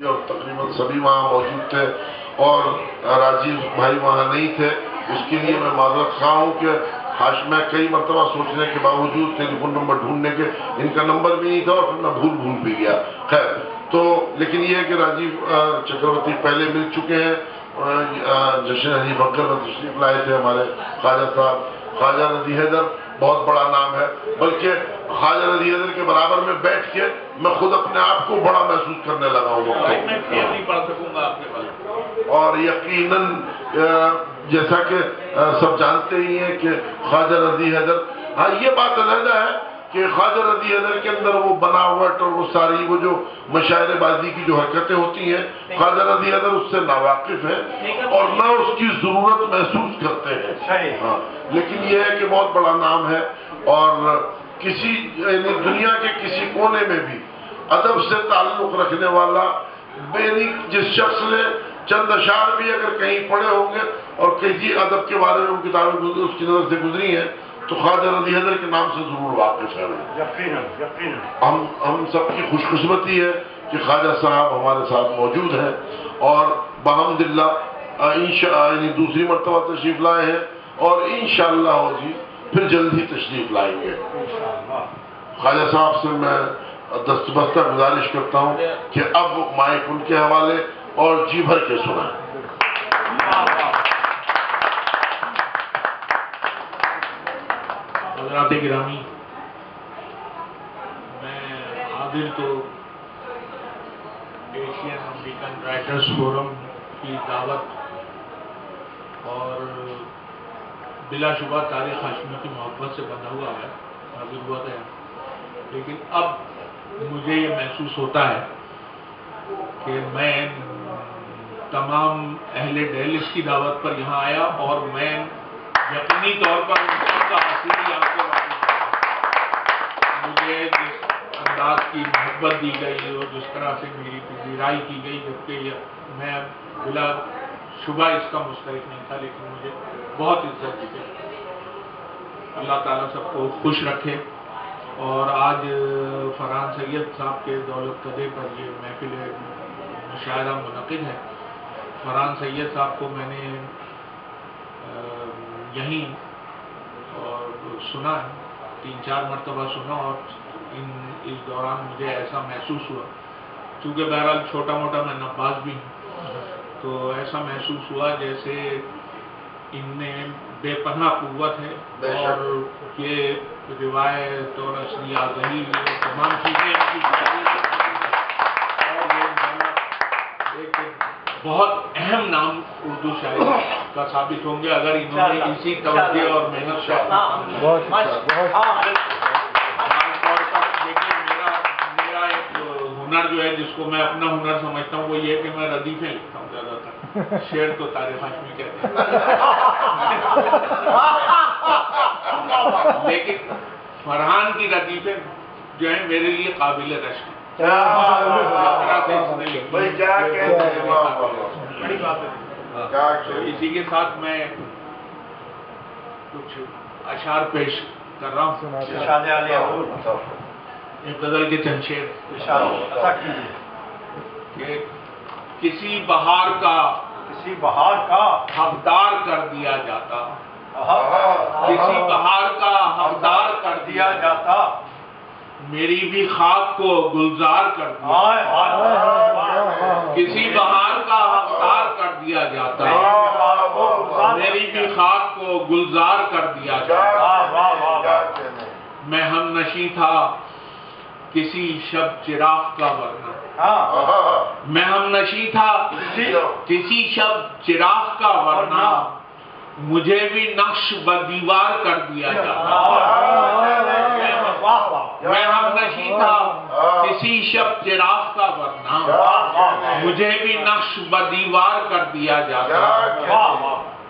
اور تقریباً سبھی وہاں موجود تھے اور راجیو بھائی وہاں نہیں تھے. اس کے لیے میں معذرت خواہ ہوں کہ میں کئی مرتبہ سوچنے کے باوجود ٹیلی فون نمبر ڈھونڈنے کے ان کا نمبر بھی نہیں تھا اور پھر میں بھول بھی گیا. خیر تو لیکن یہ ہے کہ راجیو چکرورتی پہلے مل چکے ہیں. جشن حنیف بکر میں تشریف لائے تھے ہمارے خواجہ صاحب. خواجہ رضی حیدر بہت بڑا نام ہے, بلکہ خواجہ رضی حیدر کے برابر میں بیٹھ کے میں خود اپنے آپ کو بڑا محسوس کرنے لگا ہوں. اور یقیناً جیسا کہ سب جانتے ہی ہیں کہ خواجہ رضی حیدر, ہاں یہ بات علیحدہ ہے کہ خواجہ رضی حیدر کے اندر وہ بناوٹ اور وہ ساری وہ جو مشاعرے بازی کی جو حرکتیں ہوتی ہیں, خواجہ رضی حیدر اس سے ناواقف ہے اور نہ اس کی ضرورت محسوس کرتے ہیں. ہاں لیکن یہ ہے کہ بہت بڑا نام ہے اور کسی دنیا کے کسی کونے میں بھی ادب سے تعلق رکھنے والا جس شخص نے چند اشعار بھی اگر کہیں پڑھے ہوں گے اور کسی ادب کے بارے میں کتابیں اس کی نظر سے گزری ہیں تو خواجہ رضی حیدر کے نام سے ضرور واقف ہے. ہم سب کی خوش قسمتی ہے کہ خواجہ صاحب ہمارے ساتھ موجود ہیں اور بحمداللہ یعنی دوسری مرتبہ تشریف لائے ہیں اور انشاءاللہ جی پھر جلد ہی تشریف لائیں گے. خواجہ صاحب سے میں دستبستہ گزارش کرتا ہوں کہ اب مائک ان کے حوالے اور جی بھر کے سنائیں. حضرات گرامی, میں عادل تو ایشین امریکن رائٹرز فورم کی دعوت اور بلا شبہ تاریخ ہاشمی کی محبت سے بنا ہوا ہے, حاضر ہوا گیا, لیکن اب مجھے یہ محسوس ہوتا ہے کہ میں تمام اہل ڈیلس کی دعوت پر یہاں آیا اور میں یقینی طور پر ان سب کا حاصل یہاں سے مجھے جس انداز کی محبت دی گئی اور جس طرح سے میری پذیرائی کی گئی, جبکہ میں بلا شبہ اس کا مستحق نہیں تھا, لیکن مجھے بہت عزت دی گئی. اللہ تعالیٰ سب کو خوش رکھے. اور آج فرحان سید صاحب کے دولت کدے پر یہ محفل مشاعرہ منعقد ہے. فرحان سید صاحب کو میں نے یہیں اور سنا ہے, 3-4 مرتبہ سنا, اور اس دوران مجھے ایسا محسوس ہوا, چونکہ بہرحال چھوٹا موٹا میں نباز بھی ہوں, تو ایسا محسوس ہوا جیسے ان میں بے پناہ قوت ہے اور یہ روایت اور اصلی آگہی تمام چیزیں اور یہ ایک بہت اہم نام اردو شاعری کا ثابت ہوں گے اگر انہوں نے اسی توجہ اور محنت سے میرا ایک ہنر جو ہے جس کو میں اپنا ہنر سمجھتا ہوں وہ یہ ہے کہ میں ردیفیں لکھتا ہوں زیادہ تر, شعر تو تاریخ ہاشمی کہتے ہیں, لیکن فرحان کی ردیفیں جو ہیں میرے لیے قابل رشک ہیں. اسی کے ساتھ میں کچھ اشعار پیش کر رہا ہوں. ایک غزل کے چند شعر کہ کسی بہار کا حقدار کر دیا جاتا, کسی بہار کا حقدار کر دیا جاتا, میری بھی خاک کو گلزار کر دیا. کسی بہار کا حقدار کر دیا جاتا, میری بھی خاک کو گلزار کر دیا جاتا. میں ہم نشیں تھا کسی شب چراغ کا ورنہ, میں ہم نشیں تھا کسی شب چراغ کا ورنہ, مجھے بھی نقش بدیوار کر دیا جاتا. میں ہم نشیں تھا کسی شب چراغ کا ورنہ, مجھے بھی نقش بدیوار کر دیا جاتا.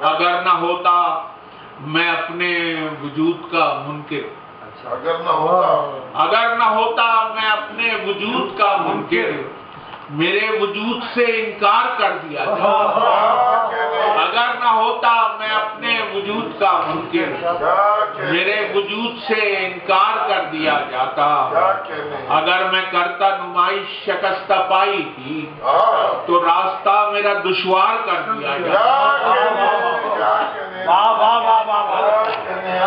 اگر نہ ہوتا میں اپنے وجود کا منکر, اگر نہ ہوتا میں اپنے وجود کا منکر, میرے وجود سے انکار کر دیا جاتا. اگر نہ ہوتا میں اپنے وجود کا منکر، میرے وجود سے انکار کر دیا جاتا، اگر میں کرتا نمائش شکست پائی کی تو راستہ میرا دشوار کر دیا جاتا،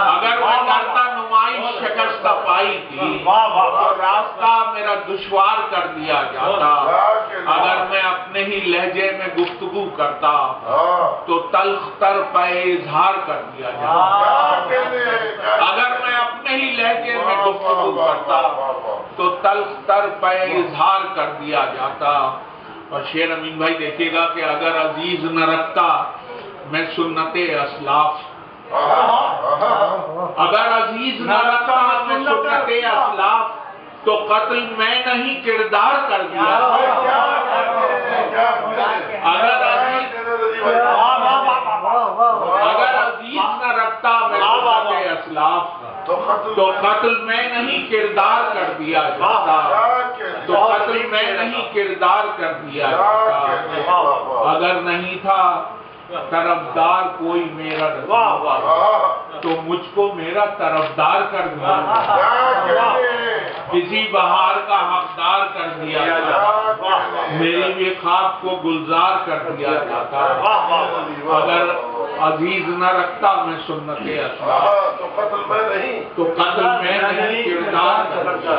اگر میں کرتا نمائش شکست پائی کی تو راستہ میرا دشوار کر دیا جاتا، اگر میں اپنے ہی لہجے میں گفتگو کرتا تو تلخ تر پہ اظہار کر دیا جاتا، اگر میں اپنے ہی لہجے میں گفتگو کرتا تو تلخ تر پہ اظہار کر دیا جاتا۔ اور شیر امین بھائی دیکھیے گا کہ اگر عزیز نہ رکھتا میں سنت اسلاف، اگر عزیز نہ رکھتا میں سنت اسلاف تو قتل میں نہیں کردار کر دیا، اگر عزیز نہ رکھتا میں سنت اسلاف تو قتل میں نہیں کردار کر دیا جاتا، تو قتل میں نہیں کردار کر دیا جاتا، اگر نہیں تھا طرفدار کوئی میرا تو مجھ کو میرا طرفدار کر دیا، کسی بہار کا حقدار کر دیا جاتا، میری بھی خواب کو گلزار کر دیا جاتا، اگر عزیز نہ رکھتا میں سنت اسلاف تو قتل میں نہیں کردار کر دیا۔